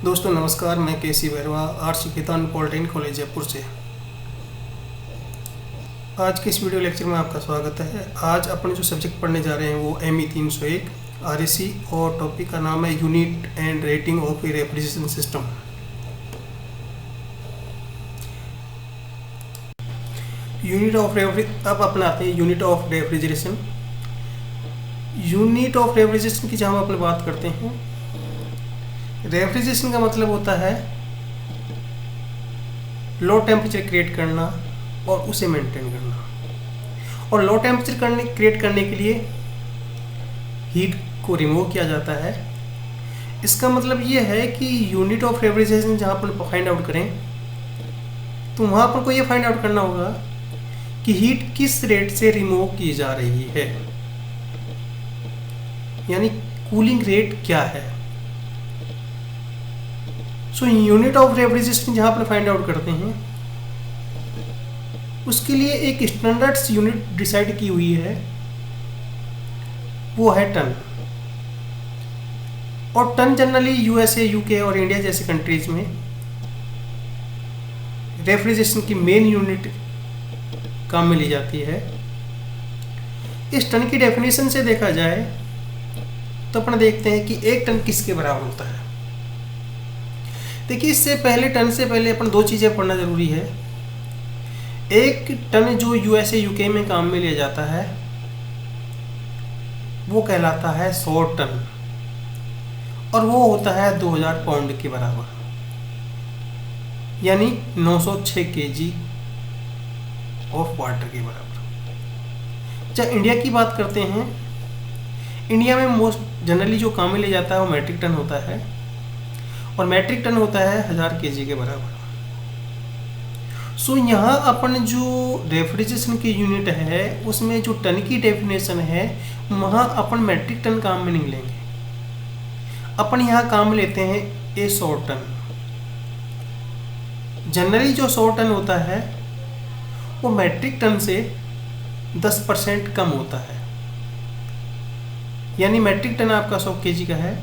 दोस्तों नमस्कार, मैं KC Bairwa arts Khetan polytechnic college Jaipur से। आज के इस वीडियो लेक्चर में आपका स्वागत है। आज अपने जो सब्जेक्ट पढ़ने जा रहे हैं वो ME 301 RAC और टॉपिक का नाम है unit and rating of A refrigeration system. अब अपना आते हैं unit of refrigeration. Unit of refrigeration की जहाँ हम अपने बात करते हैं, रेफ्रिजरेशन का मतलब होता है लो टेम्परेचर क्रिएट करना और उसे मेंटेन करना। और लो टेम्परेचर क्रिएट करने के लिए हीट को रिमूव किया जाता है। इसका मतलब ये है कि यूनिट ऑफ रेफ्रिजरेशन जहाँ पर फाइंड आउट करें तो वहाँ पर को ये फाइंड आउट करना होगा कि हीट किस रेट से रिमूव की जा रही है, यानी कूलिंग रेट क्या है। सो यूनिट ऑफ रेफ्रिजरेशन जहाँ पर फाइंड आउट करते हैं उसके लिए एक स्टैंडर्ड्स यूनिट डिसाइड की हुई है, वो है टन। और टन जनरली USA, UK और इंडिया जैसे कंट्रीज में रेफ्रिजरेशन की मेन यूनिट काम में ली जाती है। इस टन की डेफिनेशन से देखा जाए तो अपन देखते हैं कि एक टन किसके बराबर होता है। देखिए, इससे पहले टन से पहले अपन दो चीज़ें पढ़ना जरूरी है। एक टन जो USA, UK में काम में लिया जाता है वो कहलाता है 100 टन और वो होता है 2000 पाउंड के बराबर, यानी 906 kg ऑफ वाटर के बराबर। जब इंडिया की बात करते हैं, इंडिया में मोस्ट जनरली जो काम में लिया जाता है वो मैट्रिक टन होता है और मैट्रिक टन होता है 1000 kg के बराबर। सो यहाँ अपन जो रेफ्रिजरेशन की यूनिट है उसमें जो टन की डेफिनेशन है वहाँ अपन मैट्रिक टन काम में नहीं लेंगे, अपन यहाँ काम में लेते हैं 100 टन। जनरली जो 100 टन होता है वो मैट्रिक टन से 10% कम होता है, यानी मैट्रिक टन आपका 100 kg का है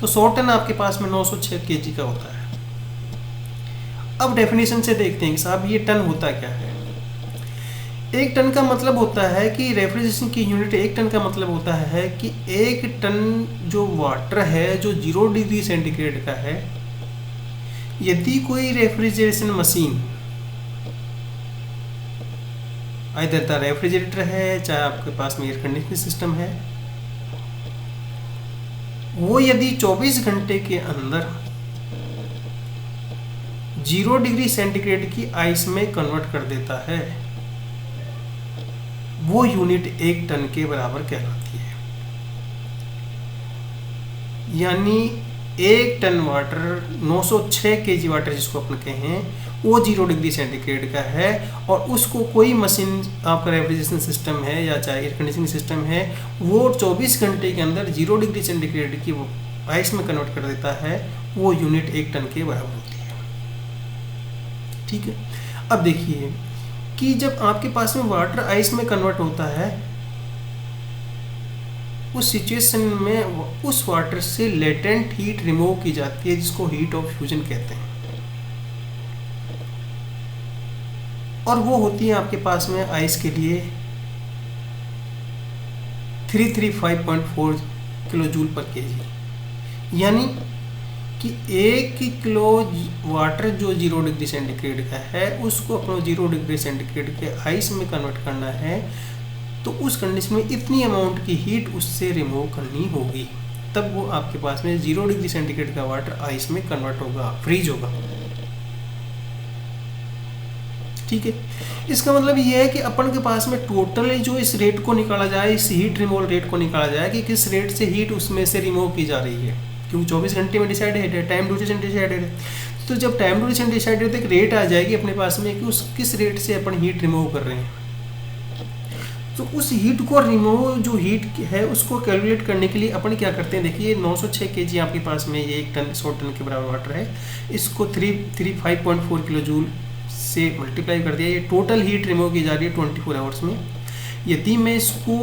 तो 100 टन आपके पास में 906 kg का होता है। अब डेफिनेशन से देखते हैं कि साहब ये टन होता क्या है। एक टन का मतलब होता है कि रेफ्रिजरेशन की यूनिट, एक टन का मतलब होता है कि एक टन जो वाटर है जो 0 डिग्री सेंटीग्रेड का है, यदि कोई refrigeration machine either the refrigerator है चाहे आपके पास में एयर कंडीशनिंग सिस्टम है, वो यदि 24 घंटे के अंदर 0 डिग्री सेंटीग्रेड की आइस में कन्वर्ट कर देता है, वो यूनिट एक टन के बराबर कहलाती है। यानी एक टन वाटर 906 kg वाटर जिसको अपन कहें वो 0 डिग्री सेंटीग्रेड का है और उसको कोई मशीन, आपका रेफ्रिजरेशन सिस्टम है या चाहे एयर कंडीशनिंग सिस्टम है, वो 24 घंटे के अंदर 0 डिग्री सेंटीग्रेड की आइस में कन्वर्ट कर देता है, वो यूनिट एक टन के बराबर होती है। ठीक है। अब देखिए कि जब आपके पास में वाटर आइस में कन्वर्ट होता है उस सिचुएशन में उस वाटर से लेटेंट हीट रिमूव की जाती है जिसको हीट ऑफ फ्यूजन कहते हैं, और वो होती है आपके पास में आइस के लिए 335.4 किलो जूल पर kg। यानी कि 1 किलो वाटर जो 0 डिग्री सेंटीग्रेड का है उसको अपना 0 डिग्री सेंटीग्रेड के आइस में कन्वर्ट करना है, तो उस कंडीशन में इतनी अमाउंट की हीट उससे रिमूव करनी होगी, तब वो आपके पास में 0 डिग्री सेंटीग्रेड का वाटर आइस में कन्वर्ट होगा, फ्रीज होगा। ठीक है। इसका मतलब ये है कि अपन के पास में टोटल जो इस रेट को निकाला जाए, इस हीट रिमूवल रेट को निकाला जाए कि किस रेट से हीट उसमें से रिमूव की जा रही है, क्योंकि 24 घंटे में डिसाइडेड है, टाइम ड्यूरेशन डिसाइडेड है। तो जब टाइम ड्यूरेशन डिसाइडेड है तो एक रेट आ जाएगी अपने पास में कि उस किस रेट से अपन हीट रिमूव कर रहे हैं। तो उस हीट को रिमूव जो हीट है उसको कैलकुलेट करने के लिए अपन क्या करते हैं, देखिए 906 kg आपके पास में ये एक टन 100 टन के बराबर वाटर है, इसको 335.4 किलो जूल से मल्टीप्लाई कर दिया, ये टोटल हीट रिमूव की जा रही है 24 आवर्स में। यदि मैं इसको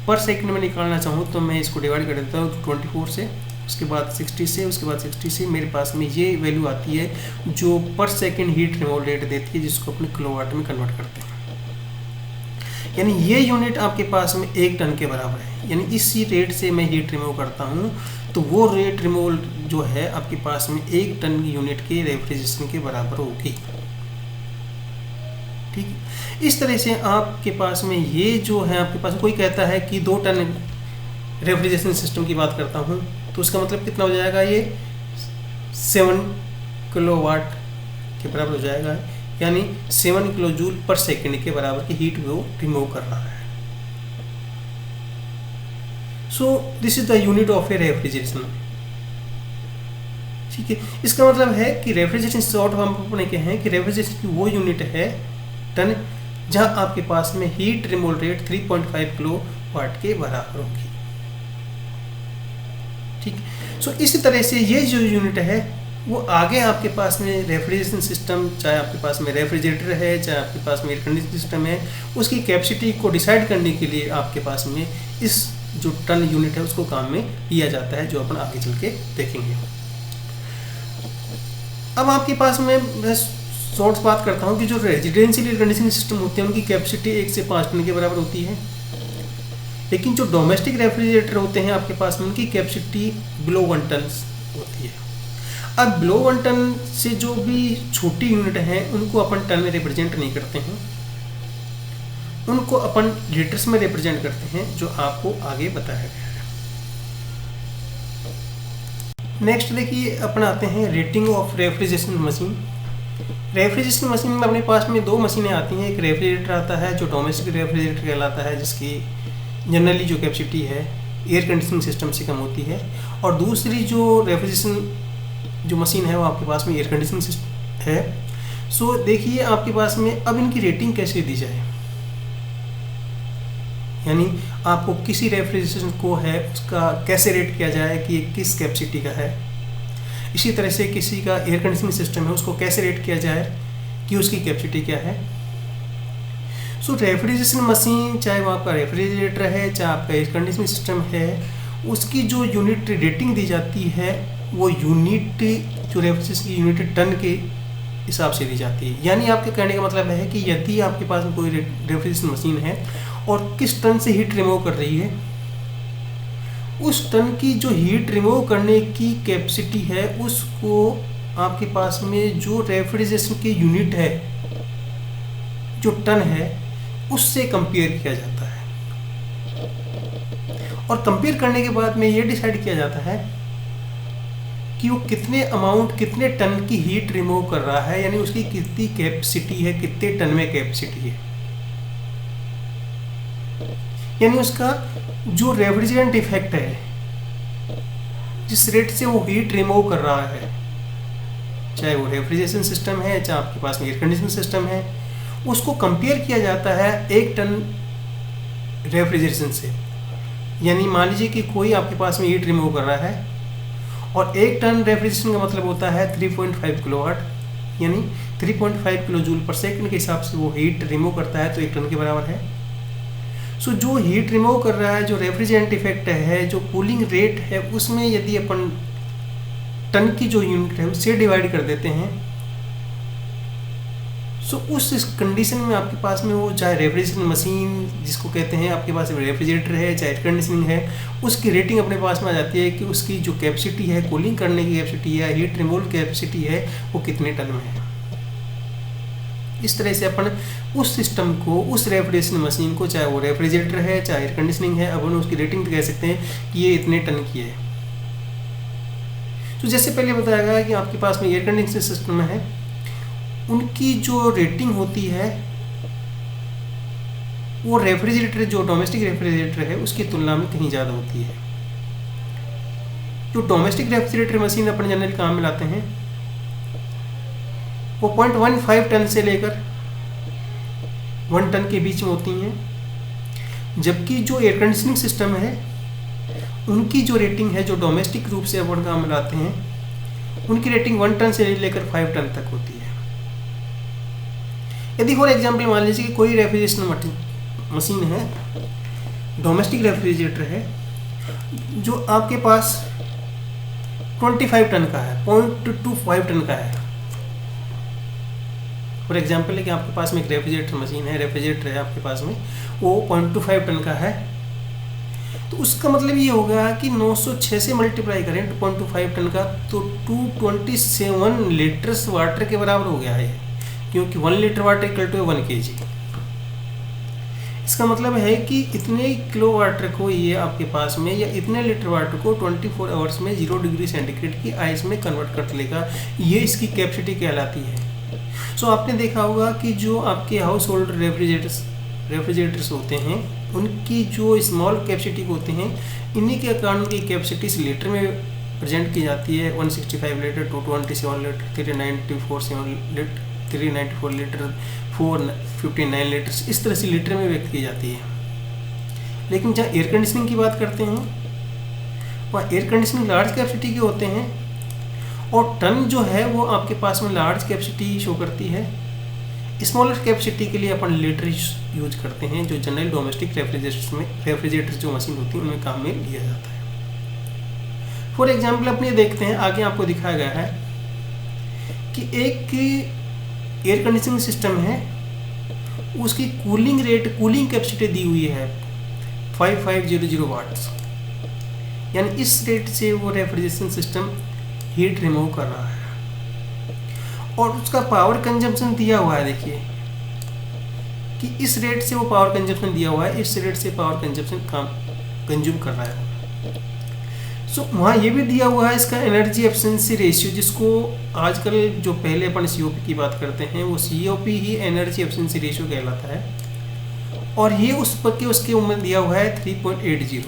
पर सेकंड में निकालना चाहूँ तो मैं इसको डिवाइड कर देता हूँ 24 से, उसके बाद 60 से, उसके बाद 60 से मेरे पास में ये वैल्यू आती है जो पर सेकंड हीट रिमूवल रेट देती है, जिसको अपने किलोवाट में कन्वर्ट करते हैं। यानी ये यूनिट आपके पास में 1 टन के बराबर है। यानी इसी रेट से मैं हीट रिमूव करता हूँ तो वो रेट रिमूवल जो है आपके पास में 1 टन यूनिट के रेफ्रिजरेशन के बराबर होगी। ठीक, इस तरह से आपके पास में ये जो है, आपके पास कोई कहता है कि 2 टन रेफ्रिजरेशन सिस्टम की बात करता हूँ, तो उसका मतलब कितना हो जाएगा, ये 7 किलोवाट के बराबर हो जाएगा। यानी 7 किलो जूल पर सेकेंड के बराबर की हीट वो रिमूव कर रहा है। So this is the unit of A refrigeration. ठीक है, इसका मतलब है कि रेफ्रिजरेशन शॉर्ट हम अपने के हैं कि रेफ्रिजरेशन की वो यूनिट है टन जहां आपके पास में heat removal rate 3.5 kilowatt के बराबर होगी। ठीक, सो इसी तरह से ये जो यूनिट है वो आगे आपके पास में रेफ्रिजरेशन सिस्टम, चाहे आपके पास में रेफ्रिजरेटर है, चाहे आपके पास में एयर कंडीशनिंग सिस्टम है, उसकी कैपेसिटी को डिसाइड करने के लिए आपके पास में इस जो टन यूनिट है उसको काम में लिया जाता है, जो अपन आगे चल के देखेंगे। अब आपके पास में मैं शॉर्ट्स बात करता हूँ कि जो रेजिडेंशियल एयर कंडीशनिंग सिस्टम होते हैं उनकी कैपेसिटी 1 से 5 टन के बराबर होती है, लेकिन जो डोमेस्टिक रेफ्रिजरेटर होते हैं आपके पास में उनकी कैपेसिटी बिलो 1 टन होती है। अब बिलो 1 टन से जो भी छोटी यूनिट हैं उनको अपन टन में रिप्रेजेंट नहीं करते हैं, उनको अपन लीटर्स में रिप्रेजेंट करते हैं, जो आपको आगे बताया गया है। नेक्स्ट देखिए अपन आते हैं rating of refrigeration machine. Refrigeration machine में अपने पास में 2 मशीनें आती हैं। एक रेफ्रिजरेटर आता है जो डोमेस्टिक रेफ्रिजरेटर कहलाता है, जिसकी जनरली जो कैपेसिटी है एयर कंडीशनिंग सिस्टम से कम होती है, और दूसरी जो रेफ्रिजरेशन जो मशीन है वो आपके पास में एयर कंडीशनिंग सिस्टम है। सो देखिए आपके पास में अब इनकी रेटिंग कैसे दी जाए, यानी आपको किसी रेफ्रिजरेशन को है उसका कैसे रेट किया जाए कि ये किस कैपेसिटी का है। इसी तरह से किसी का एयर कंडीशनिंग सिस्टम है उसको कैसे रेट किया जाए कि उसकी कैपेसिटी क्या है। सो रेफ्रिजरेशन मशीन, चाहे वो आपका रेफ्रिजरेटर है चाहे आपका एयर कंडीशनिंग सिस्टम है, उसकी जो यूनिट रेटिंग दी जाती है वो यूनिट जो रेफ्रिजरेशन की यूनिट टन के हिसाब से दी जाती है। यानी आपके कहने का मतलब है कि यदि आपके पास में कोई रेफ्रिजरेशन मशीन है और किस टन से हीट रिमूव कर रही है, उस टन की जो हीट रिमूव करने की कैपेसिटी है उसको आपके पास में जो रेफ्रिजरेशन की यूनिट है जो टन है उससे कंपेयर किया जाता है, और कंपेयर करने के बाद में ये डिसाइड किया जाता है कि वो कितने अमाउंट, कितने टन की हीट रिमूव कर रहा है, यानी उसकी कितनी कैपेसिटी है, कितने टन में कैपेसिटी है, यानी उसका जो रेफ्रिजरेंट इफेक्ट है, जिस रेट से वो हीट रिमूव कर रहा है, चाहे वो रेफ्रिजरेशन सिस्टम है चाहे आपके पास में एयर कंडीशनिंग सिस्टम है, उसको कंपेयर किया जाता है 1 टन रेफ्रिजरेशन से। यानी मान लीजिए कि कोई आपके पास में हीट रिमूव कर रहा है और 1 टन रेफ्रिजरेशन का मतलब होता है 3.5 किलोवाट, यानी 3.5 किलो जूल पर सेकंड के हिसाब से वो हीट रिमूव करता है, तो 1 टन के बराबर है। सो जो हीट रिमूव कर रहा है, जो रेफ्रिजरेंट इफेक्ट है, जो कूलिंग रेट है, उसमें यदि अपन टन की जो यूनिट है उससे डिवाइड कर देते हैं, सो उस कंडीशन में आपके पास में वो चाहे रेफ्रिजरेशन मशीन जिसको कहते हैं, आपके पास रेफ्रिजरेटर है चाहे एयर कंडीशनिंग है, उसकी रेटिंग अपने पास में आ जाती है कि उसकी जो कैपेसिटी है, कूलिंग करने की कैपेसिटी है, हीट रिमूवल कैपेसिटी है, वो कितने टन में है। इस तरह से अपन उस सिस्टम को, उस रेफ्रिजरेशन मशीन को, चाहे वो रेफ्रिजरेटर है चाहे एयर कंडीशनिंग है, अपन उसकी रेटिंग कह सकते हैं कि ये इतने टन की है। तो जैसे पहले बताया गया कि आपके पास में एयर कंडीशनिंग सिस्टम है, उनकी जो रेटिंग होती है वो रेफ्रिजरेटर, जो डोमेस्टिक रेफ्रिजरेटर है, उसकी तुलना में कहीं ज़्यादा होती है। जो डोमेस्टिक रेफ्रिजरेटर मशीन अपन जनरली काम में लाते हैं वो 0.15 टन से लेकर 1 टन के बीच में होती हैं, जबकि जो एयर कंडीशनिंग सिस्टम है उनकी जो रेटिंग है, जो डोमेस्टिक रूप से अपन काम में लाते हैं, उनकी रेटिंग 1 टन से लेकर 5 टन तक होती है। यदि फॉर एग्जाम्पल मान लीजिए कि कोई रेफ्रिजरेशन मशीन है, डोमेस्टिक रेफ्रिजरेटर है, जो आपके पास 25 टन का है, 0.25 टन का है। फॉर एग्जाम्पल है कि आपके पास में एक रेफ्रिजरेटर मशीन है, रेफ्रिजरेटर है आपके पास में, वो 0.25 टन का है, तो उसका मतलब ये होगा कि 906 से मल्टीप्लाई करें 2.25 टन का, तो 227 लीटर्स वाटर के बराबर हो गया है, क्योंकि 1 litre water equal to 1 kg। इसका मतलब है कि इतने किलो वाटर को ये आपके पास में, या इतने लीटर वाटर को 24 आवर्स में 0 डिग्री सेंटीग्रेड की आइस में कन्वर्ट कर लेगा। ये इसकी कैपेसिटी कहलाती है। सो आपने देखा होगा कि जो आपके हाउस होल्ड रेफ्रिजरेटर्स होते हैं, उनकी जो स्मॉल कैपेसिटी होते हैं, इन्हीं के कारण उनकी कैपेसिटी लीटर में प्रेजेंट की जाती है। 165 लीटर, 227 लीटर, 394 लीटर, 459 लीटर, इस तरह से लीटर में व्यक्त की जाती है। लेकिन जहाँ एयर कंडीशनिंग की बात करते हैं, वहाँ एयर कंडीशनिंग लार्ज कैपेसिटी के होते हैं, और टन जो है वो आपके पास में लार्ज कैपेसिटी शो करती है। स्मॉलर कैपेसिटी के लिए अपन लीटर यूज करते हैं, जो जनरल डोमेस्टिक रेफ्रिजरेटर जो मशीन होती है उनमें काम में लिया जाता है। फॉर एग्जाम्पल अपने देखते हैं, आगे आपको दिखाया गया है कि एक एयर कंडीशनिंग सिस्टम है, उसकी कूलिंग कैपेसिटी दी हुई है 5500 वाट्स, यानी इस रेट से वो रेफ्रिजरेशन सिस्टम हीट रिमूव कर रहा है, और उसका पावर कंजम्पशन दिया हुआ है। देखिए कि इस रेट से वो पावर कंजम्पशन दिया हुआ है, इस रेट से पावर कंजम्पशन कंज्यूम कर रहा है। सो वहाँ ये भी दिया हुआ है इसका एनर्जी एफिशिएंसी रेशियो, जिसको आजकल जो पहले अपन COP की बात करते हैं, वो COP ही एनर्जी एफिशिएंसी रेशियो कहलाता है, और ये उसके उम्र दिया हुआ है 3.80।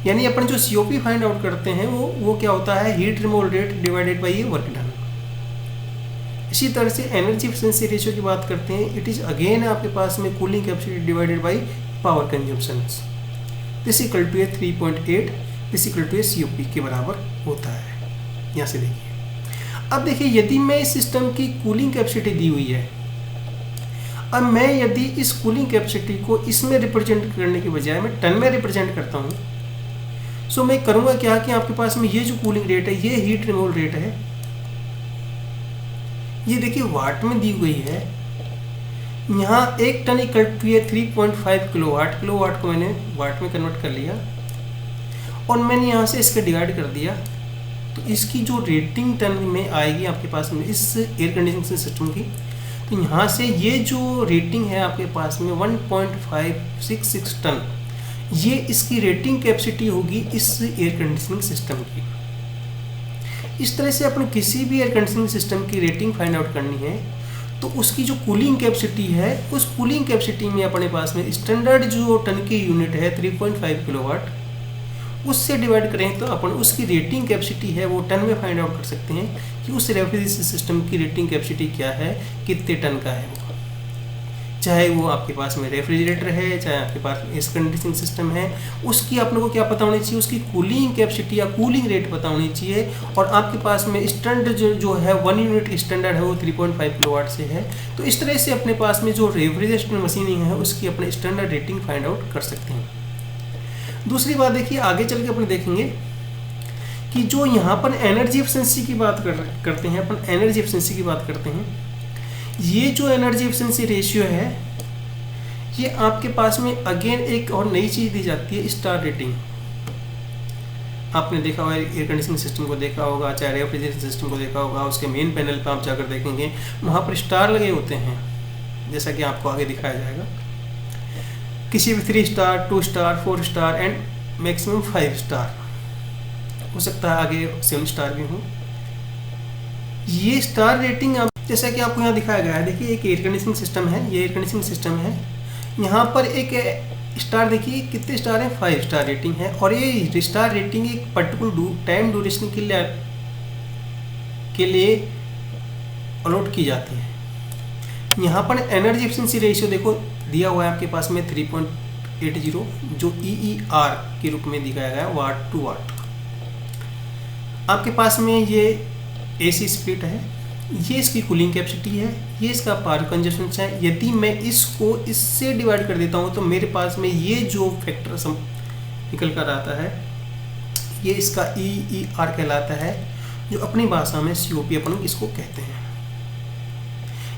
यानी अपन जो COP फाइंड आउट करते हैं वो क्या होता है, heat removal rate divided by work done. इसी तरह से एनर्जी एफिशिएंसी रेशियो की बात करते हैं, इट इज अगेन आपके पास में cooling capacity divided by power consumption, this equal to 3.8, this equal to COP के बराबर होता है। यहाँ से देखिए, अब देखिए यदि मैं इस सिस्टम की कूलिंग कैपेसिटी दी हुई है, अब मैं यदि इस कूलिंग कैपेसिटी को इसमें रिप्रेजेंट करने के बजाय मैं टन में रिप्रेजेंट करता हूँ, सो मैं करूँगा क्या कि आपके पास में ये जो कूलिंग रेट है, ये हीट रिमूवल रेट है, ये देखिए वाट में दी हुई है। यहाँ 1 ton equal to 3.5 kilowatt, kilowatt को मैंने वाट में कन्वर्ट कर लिया, और मैंने यहाँ से इसका डिवाइड कर दिया, तो इसकी जो रेटिंग टन में आएगी आपके पास में इस एयर कंडीशनिंग सिस्टम की, तो यहाँ से ये जो रेटिंग है आपके पास में 1.566 टन, ये इसकी रेटिंग कैपेसिटी होगी इस एयर कंडीशनिंग सिस्टम की। इस तरह से अपन किसी भी एयर कंडीशनिंग सिस्टम की रेटिंग फाइंड आउट करनी है, तो उसकी जो कूलिंग कैपेसिटी है, उस कूलिंग कैपेसिटी में अपने पास में स्टैंडर्ड जो टन की यूनिट है 3.5 किलोवाट, उससे डिवाइड करें तो अपन उसकी रेटिंग कैपेसिटी है वो टन में फाइंड आउट कर सकते हैं कि उस रेफ्रिजरेशन सिस्टम की रेटिंग कैपेसिटी क्या है, कितने टन का है वो। चाहे वो आपके पास में रेफ्रिजरेटर है, चाहे आपके पास एयर कंडीशनिंग सिस्टम है, उसकी अपने को क्या पता होनी चाहिए, उसकी कूलिंग कैपेसिटी या कूलिंग रेट पता होनी चाहिए। और आपके पास में स्टैंडर्ड जो है 1 यूनिट स्टैंडर्ड है वो 3.5 किलोवाट से है। तो इस तरह से अपने पास में जो रेफ्रिजरेशन मशीनिंग है उसकी अपने स्टैंडर्ड रेटिंग फाइंड आउट कर सकते हैं। दूसरी बात देखिए, आगे चल के अपन देखेंगे कि जो यहाँ पर एनर्जी एफिशिएंसी की बात करते हैं, अपन एनर्जी एफिशिएंसी की बात करते हैं, ये जो एनर्जी एफिशिएंसी रेशियो है, ये आपके पास में अगेन एक और नई चीज़ दी जाती है, स्टार रेटिंग। आपने देखा होगा, एयर कंडीशनिंग सिस्टम को देखा होगा, चाहे रेफ्रिजरेशन सिस्टम को देखा होगा, उसके मेन पैनल पर आप जाकर देखेंगे वहाँ पर स्टार लगे होते हैं, जैसा कि आपको आगे दिखाया जाएगा। किसी भी 3 star, 2 star, 4 star and maximum 5 star, हो सकता है आगे 7 स्टार भी हो। ये स्टार रेटिंग आप जैसा कि आपको यहाँ दिखाया गया है, देखिए एक एयर कंडीशनिंग सिस्टम है, ये एयर कंडीशनिंग सिस्टम है। यहाँ पर एक स्टार देखिए कितने स्टार है, 5 स्टार रेटिंग है। और ये स्टार रेटिंग एक पर्टिकुलर टाइम ड्यूरेशन के लिए अलॉट की जाती है। यहाँ पर एनर्जी एफिशिएंसी रेशियो देखो दिया हुआ है आपके पास में 3.80, जो EER के रूप में दिखाया गया है, वाट टू वाट। आपके पास में ये AC स्प्लिट है, ये इसकी कूलिंग कैपेसिटी है, ये इसका पावर कंजम्पशन है। यदि मैं इसको इससे डिवाइड कर देता हूँ तो मेरे पास में ये जो फैक्टर निकल कर आता है, ये इसका EER कहलाता है, जो अपनी भाषा में COP अपन इसको कहते हैं।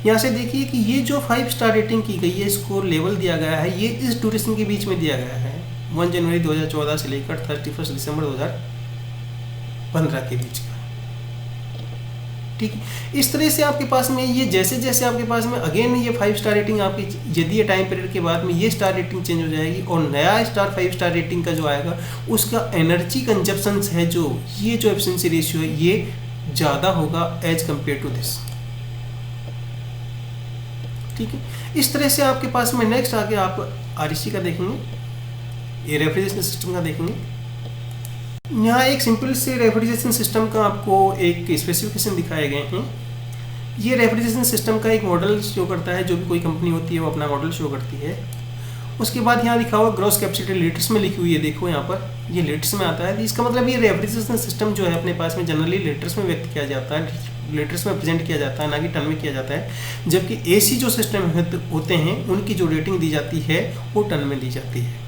यहाँ से देखिए कि ये जो 5 स्टार रेटिंग की गई है, इसको लेवल दिया गया है, ये इस ड्यूरेशन के बीच में दिया गया है 1 जनवरी 2014 से लेकर 31 दिसंबर 2015 के बीच का। ठीक है, इस तरह से आपके पास में ये जैसे जैसे आपके पास में अगेन ये 5 स्टार रेटिंग आपकी, यदि ये टाइम पीरियड के बाद में ये स्टार रेटिंग चेंज हो जाएगी और नया स्टार 5 स्टार रेटिंग का जो आएगा उसका एनर्जी कंजप्शन है, जो ये जो एफिशिएंसी रेशियो है ये ज़्यादा होगा एज कम्पेयर टू दिस। ठीक है, इस तरह से आपके पास में नेक्स्ट आगे आप REC का देखेंगे, ये रेफ्रिजरेशन सिस्टम का देखेंगे। यहाँ एक सिंपल से रेफ्रिजरेशन सिस्टम का आपको एक स्पेसिफिकेशन दिखाए गए हैं। ये रेफ्रिजरेशन सिस्टम का एक मॉडल शो करता है, जो भी कोई कंपनी होती है वो अपना मॉडल शो करती है। उसके बाद यहाँ लिखा हुआ ग्रॉस कैपेसिटी लीटर्स में लिखी हुई है, देखो यहाँ पर ये लीटर्स में आता है। इसका मतलब ये रेफ्रिजरेशन सिस्टम जो है अपने पास में जनरली लीटर्स में व्यक्त किया जाता है, लीटर्स में प्रेजेंट किया जाता है, ना कि टन में किया जाता है। जबकि AC जो सिस्टम होते हैं उनकी जो रेटिंग दी जाती है वो टन में दी जाती है।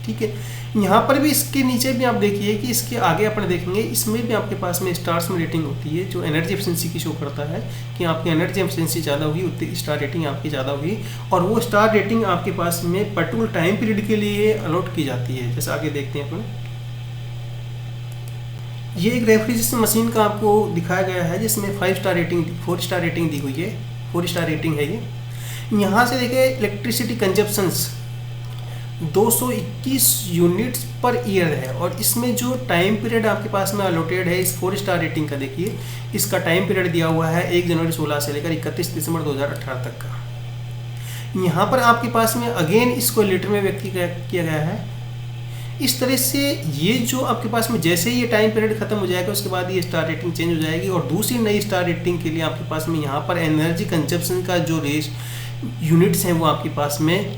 ठीक है, यहाँ पर भी इसके नीचे भी आप देखिए कि इसके आगे अपन देखेंगे, इसमें भी आपके पास में स्टार्स में रेटिंग होती है, जो एनर्जी एफिशिएंसी की शो करता है कि आपकी एनर्जी एफिशिएंसी ज़्यादा होगी उतनी स्टार रेटिंग आपकी ज़्यादा होगी, और वो स्टार रेटिंग आपके पास में पर्टिकुलर टाइम पीरियड के लिए अलॉट की जाती है। जैसे आगे देखते हैं अपन, ये एक रेफ्रिजरेशन मशीन का आपको दिखाया गया है जिसमें 5 स्टार रेटिंग 4 स्टार रेटिंग दी हुई है, 4 स्टार रेटिंग है ये। यहाँ से देखिए electricity consumptions 221 units per year है, और इसमें जो टाइम पीरियड आपके पास में अलॉटेड है इस 4 स्टार रेटिंग का, देखिए इसका टाइम पीरियड दिया हुआ है 1 जनवरी 16 से लेकर 31 दिसंबर 2018 तक का। यहाँ पर आपके पास में अगेन इसको लीटर में व्यक्त किया गया है। इस तरह से ये जो आपके पास में जैसे ही ये टाइम पीरियड खत्म हो जाएगा उसके बाद ये स्टार रेटिंग चेंज हो जाएगी, और दूसरी नई स्टार रेटिंग के लिए आपके पास में यहाँ पर एनर्जी कंजप्शन का जो यूनिट्स हैं वो आपके पास में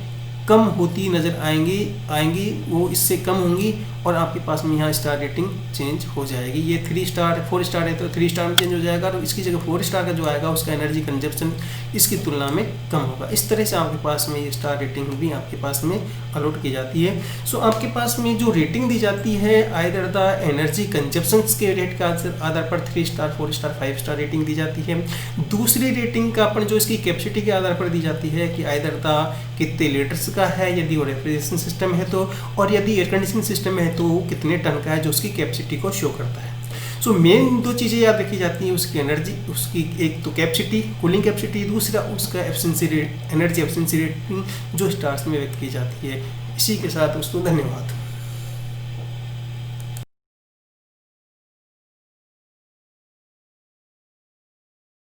कम होती नज़र आएंगी, वो इससे कम होंगी, और आपके पास में यहाँ स्टार रेटिंग चेंज हो जाएगी। ये 3 स्टार 4 स्टार है तो 3 स्टार में चेंज हो जाएगा, और इसकी जगह 4 स्टार का जो आएगा उसका एनर्जी कंजप्शन इसकी तुलना में कम होगा। इस तरह से आपके पास में ये स्टार रेटिंग भी आपके पास में अलॉट की जाती है। सो आपके पास में जो रेटिंग दी जाती है आइदर द एनर्जी कंजप्शन के रेट का आधार पर 3 स्टार 4 स्टार 5 स्टार रेटिंग दी जाती है। दूसरी रेटिंग का अपन जो इसकी कैपेसिटी के आधार पर दी जाती है कि आइदर द कितने लीटर्स का है यदि वो रेफ्रिजरेशन सिस्टम है तो, और यदि एयर कंडीशनिंग सिस्टम है तो वो कितने टन का है जो उसकी कैपेसिटी को शो करता है। सो मेन 2 चीज़ें याद रखी जाती हैं, उसकी एनर्जी, उसकी एक तो कैपेसिटी कूलिंग कैपेसिटी, दूसरा उसका efficiency rate energy efficiency rating जो स्टार्स में व्यक्त की जाती है। इसी के साथ दोस्तों धन्यवाद।